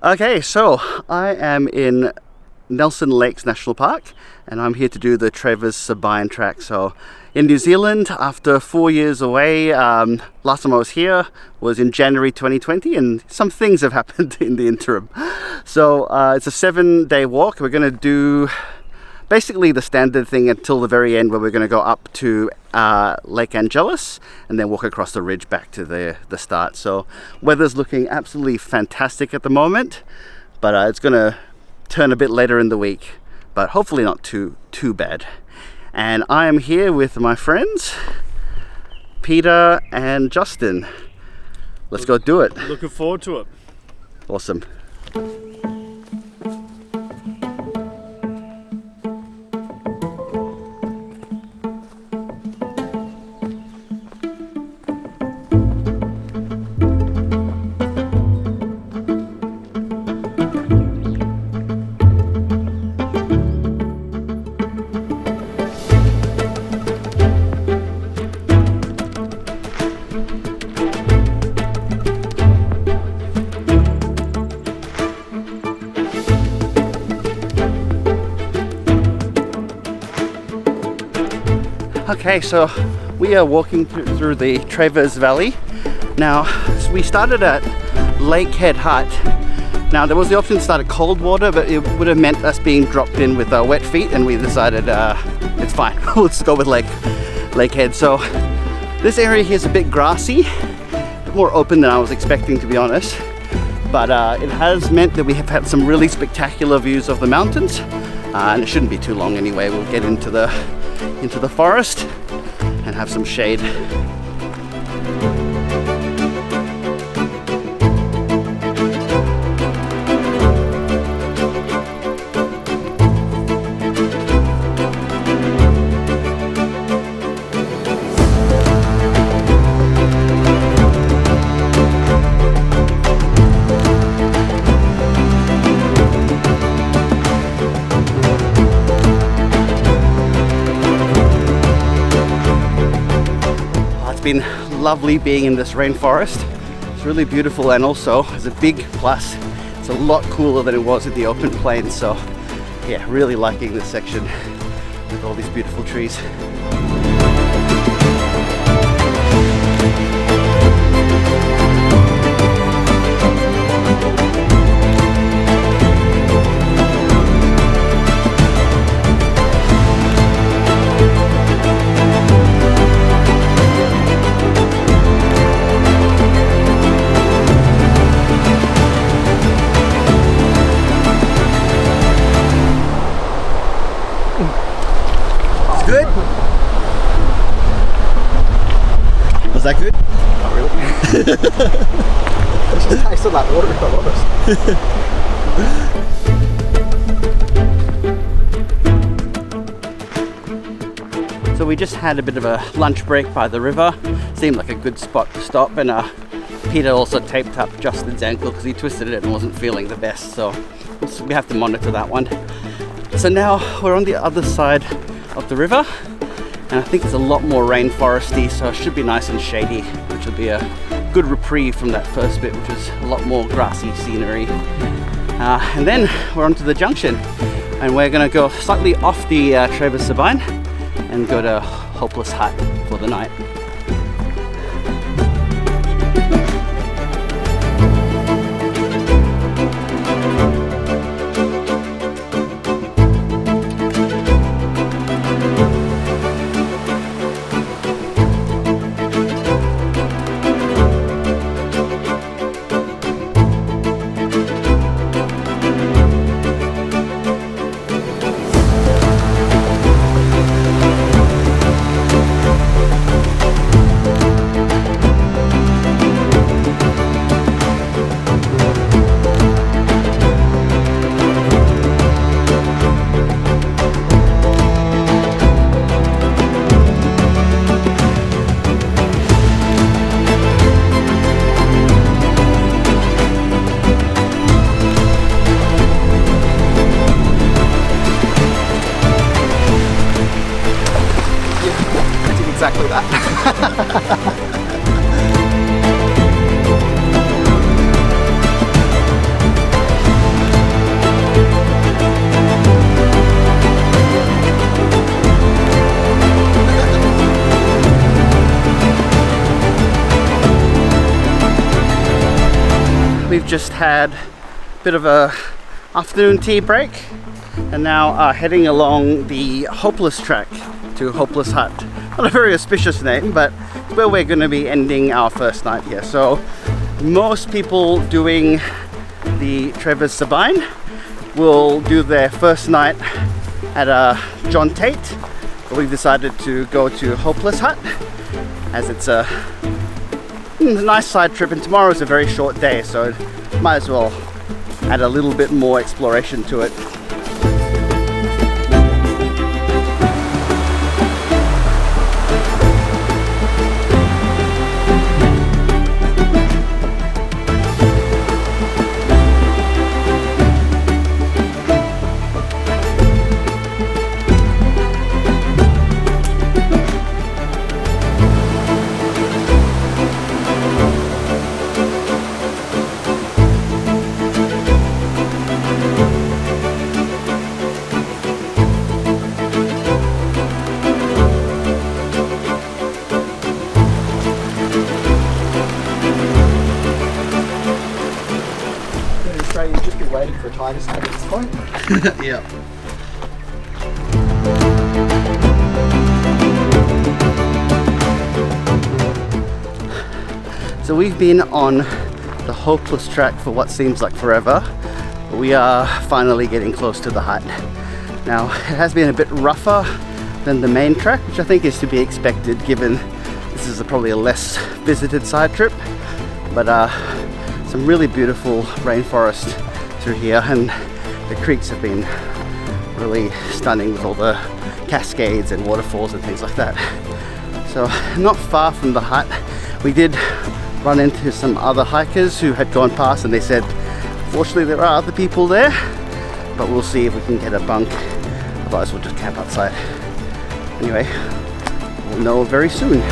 Okay, so I am in Nelson Lakes National Park and I'm here to do the Travers-Sabine track. So in New Zealand, after 4 years away, last time I was here was in January 2020 and some things have happened in the interim. So it's a 7-day walk. We're going to do basically the standard thing until the very end, where we're going to go up to Lake Angeles and then walk across the ridge back to the start. So weather's looking absolutely fantastic at the moment, but it's going to turn a bit later in the week, but hopefully not too bad. And I am here with my friends Peter and Justin. Let's go do it. Looking forward to it. Awesome. Okay, so we are walking through the Travers Valley. Now, we started at Lakehead Hut. Now, there was the option to start at Coldwater, but it would have meant us being dropped in with our wet feet, and we decided it's fine. Let's go with Lakehead. So this area here is a bit grassy, a bit more open than I was expecting, to be honest. But it has meant that we have had some really spectacular views of the mountains, and it shouldn't be too long anyway. We'll get into the forest and have some shade. Been lovely being in this rainforest. It's really beautiful, and also as a big plus, it's a lot cooler than it was at the open plains. So yeah, really liking this section with all these beautiful trees. Good? Was that good? Not really. It's just tasted like water, if I'm honest. So we just had a bit of a lunch break by the river. Seemed like a good spot to stop, and Peter also taped up Justin's ankle because he twisted it and wasn't feeling the best, so we have to monitor that one. So now we're on the other side of the river, and I think it's a lot more rainforesty, so it should be nice and shady, which will be a good reprieve from that first bit, which was a lot more grassy scenery. And then we're onto the junction, and we're going to go slightly off the Travers-Sabine and go to Hopeless Hut for the night. exactly that. we've just had a bit of a afternoon tea break and now are heading along the Hopeless Track to Hopeless Hut. Not a very auspicious name, but it's where we're going to be ending our first night here. So most people doing the Travers-Sabine will do their first night at John Tate, but we've decided to go to Hopeless Hut as it's a nice side trip, and tomorrow's a very short day, so might as well add a little bit more exploration to it. You'd just be waiting for a time to at this point. Yeah. So we've been on the Hopeless Track for what seems like forever, but we are finally getting close to the hut. Now, it has been a bit rougher than the main track, which I think is to be expected given this is probably a less visited side trip, but some really beautiful rainforest through here, and the creeks have been really stunning with all the cascades and waterfalls and things like that. So not far from the hut, we did run into some other hikers who had gone past, and they said fortunately there are other people there, but we'll see if we can get a bunk, otherwise we'll just camp outside. Anyway, we'll know very soon.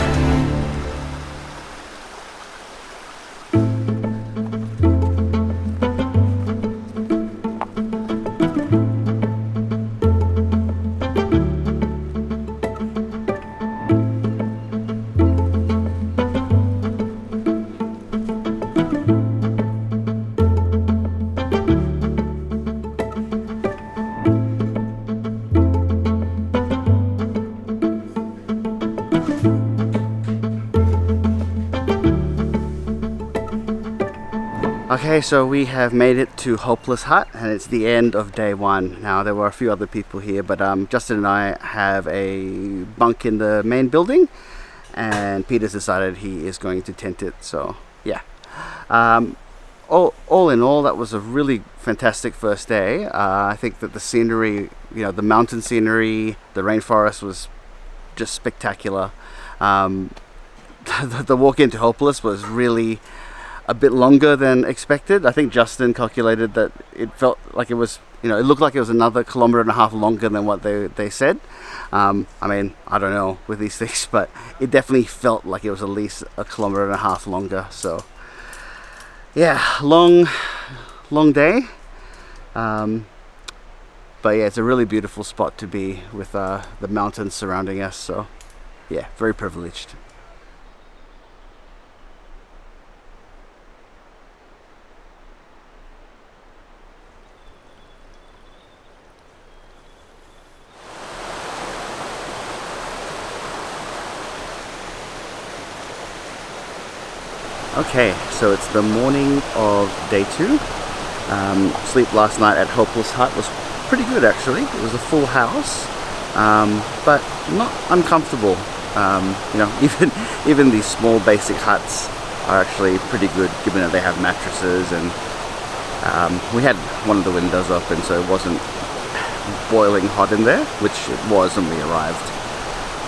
Okay, so we have made it to Hopeless Hut, and it's the end of day one. Now, there were a few other people here, but Justin and I have a bunk in the main building, and Peter's decided he is going to tent it, so yeah. All in all, that was a really fantastic first day. I think that the scenery, the mountain scenery, the rainforest was just spectacular. The walk into Hopeless was really a bit longer than expected. I think Justin calculated that it felt like it was, it looked like it was another 1.5 kilometers longer than what they said. I mean, I don't know with these things, but it definitely felt like it was at least 1.5 kilometers longer. So yeah, long day. But yeah, it's a really beautiful spot to be with the mountains surrounding us. So yeah, very privileged. Okay, so it's the morning of day 2. Sleep last night at Hopeless Hut was pretty good actually. It was a full house, but not uncomfortable. Even these small basic huts are actually pretty good given that they have mattresses, and we had one of the windows open so it wasn't boiling hot in there, which it was when we arrived.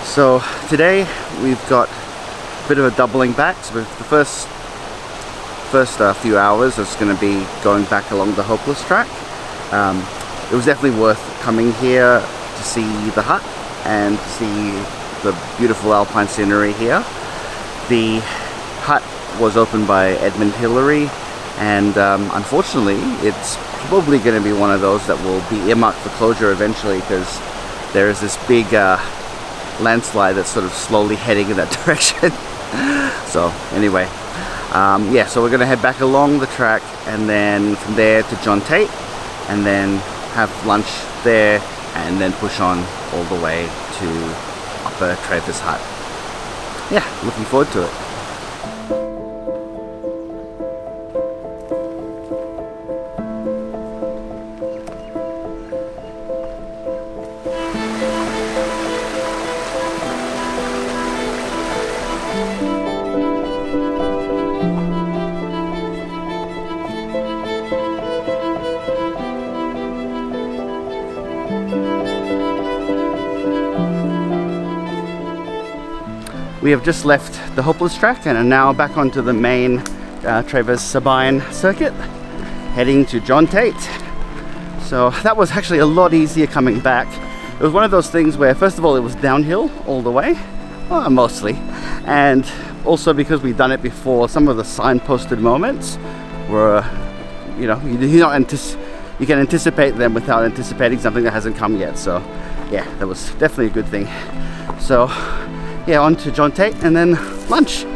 So today we've got a bit of a doubling back. So the first few hours is going to be going back along the Hopeless Track. It was definitely worth coming here to see the hut and to see the beautiful alpine scenery here. The hut was opened by Edmund Hillary, and unfortunately it's probably going to be one of those that will be earmarked for closure eventually, because there is this big landslide that's sort of slowly heading in that direction. So anyway, yeah, so we're going to head back along the track and then from there to John Tate and then have lunch there and then push on all the way to Upper Travers Hut. Yeah, looking forward to it. We have just left the Hopeless track and are now back onto the main Travers-Sabine Circuit, heading to John Tate. So that was actually a lot easier coming back. It was one of those things where, first of all, it was downhill all the way, well, mostly, and also because we've done it before, some of the signposted moments were, you know, you can anticipate them without anticipating something that hasn't come yet. So yeah, that was definitely a good thing. So yeah, on to John Tate and then lunch.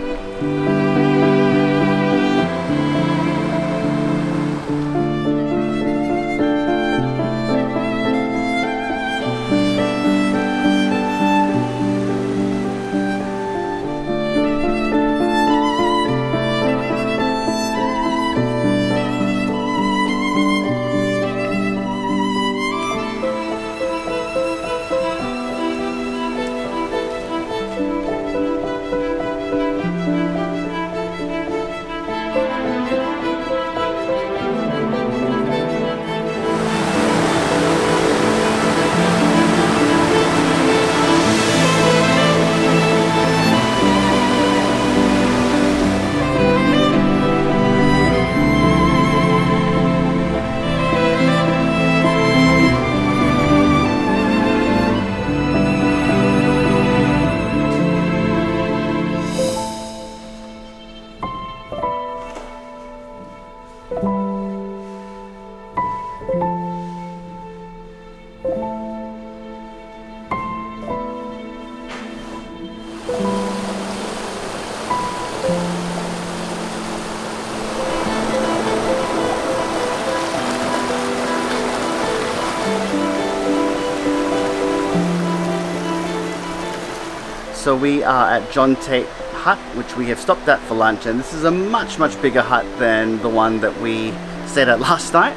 So we are at John Tate Hut, which we have stopped at for lunch, and this is a much bigger hut than the one that we stayed at last night,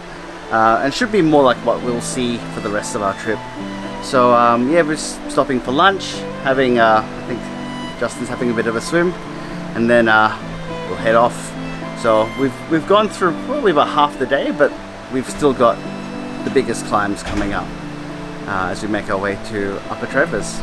and should be more like what we'll see for the rest of our trip. So yeah, we're stopping for lunch, having I think Justin's having a bit of a swim, and then we'll head off. So we've gone through probably about half the day, but we've still got the biggest climbs coming up as we make our way to Upper Travers.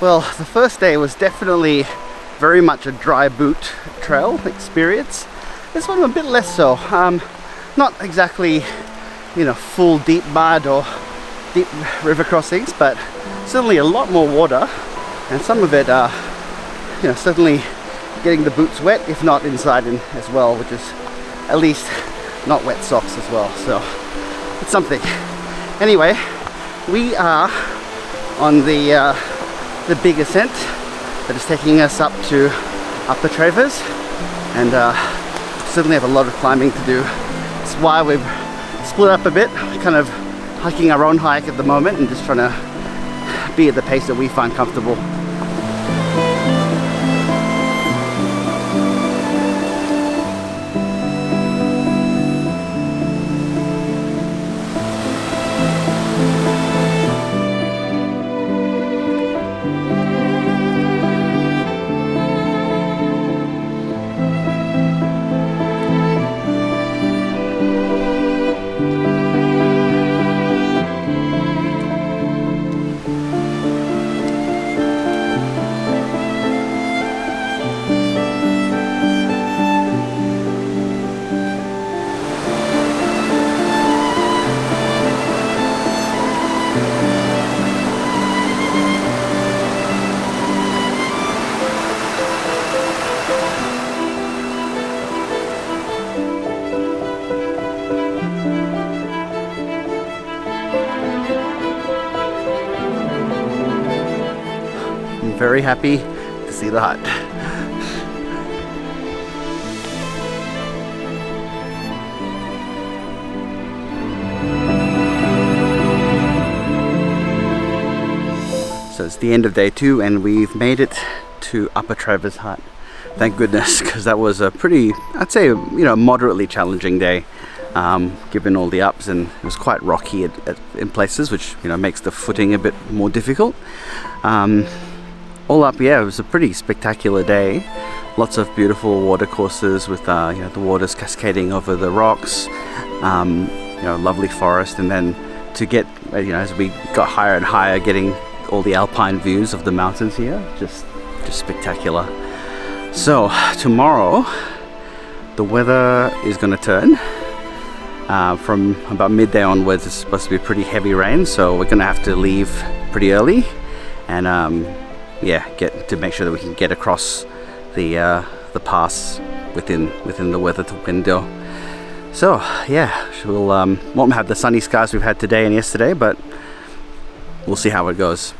Well, the first day was definitely very much a dry boot trail experience. This one a bit less so. Not exactly, you know, full deep mud or deep river crossings, but certainly a lot more water, and some of it, you know, certainly getting the boots wet, if not inside in as well, which is at least not wet socks as well. So it's something. Anyway, we are on the big ascent that is taking us up to Upper Travers, and certainly have a lot of climbing to do. It's why we've split up a bit, kind of hiking our own hike at the moment and just trying to be at the pace that we find comfortable. Very happy to see the hut. So it's the end of day 2 and we've made it to Upper Travers Hut. Thank goodness, because that was a pretty, I'd say, moderately challenging day. Given all the ups, and it was quite rocky in places, which makes the footing a bit more difficult. All up, yeah, it was a pretty spectacular day. Lots of beautiful water courses with the waters cascading over the rocks. Lovely forest, and then to get as we got higher and higher, getting all the alpine views of the mountains here, just spectacular. So tomorrow the weather is going to turn. From about midday onwards, it's supposed to be pretty heavy rain, so we're going to have to leave pretty early and get to make sure that we can get across the pass within the weather window. So yeah, we'll won't have the sunny skies we've had today and yesterday, but we'll see how it goes.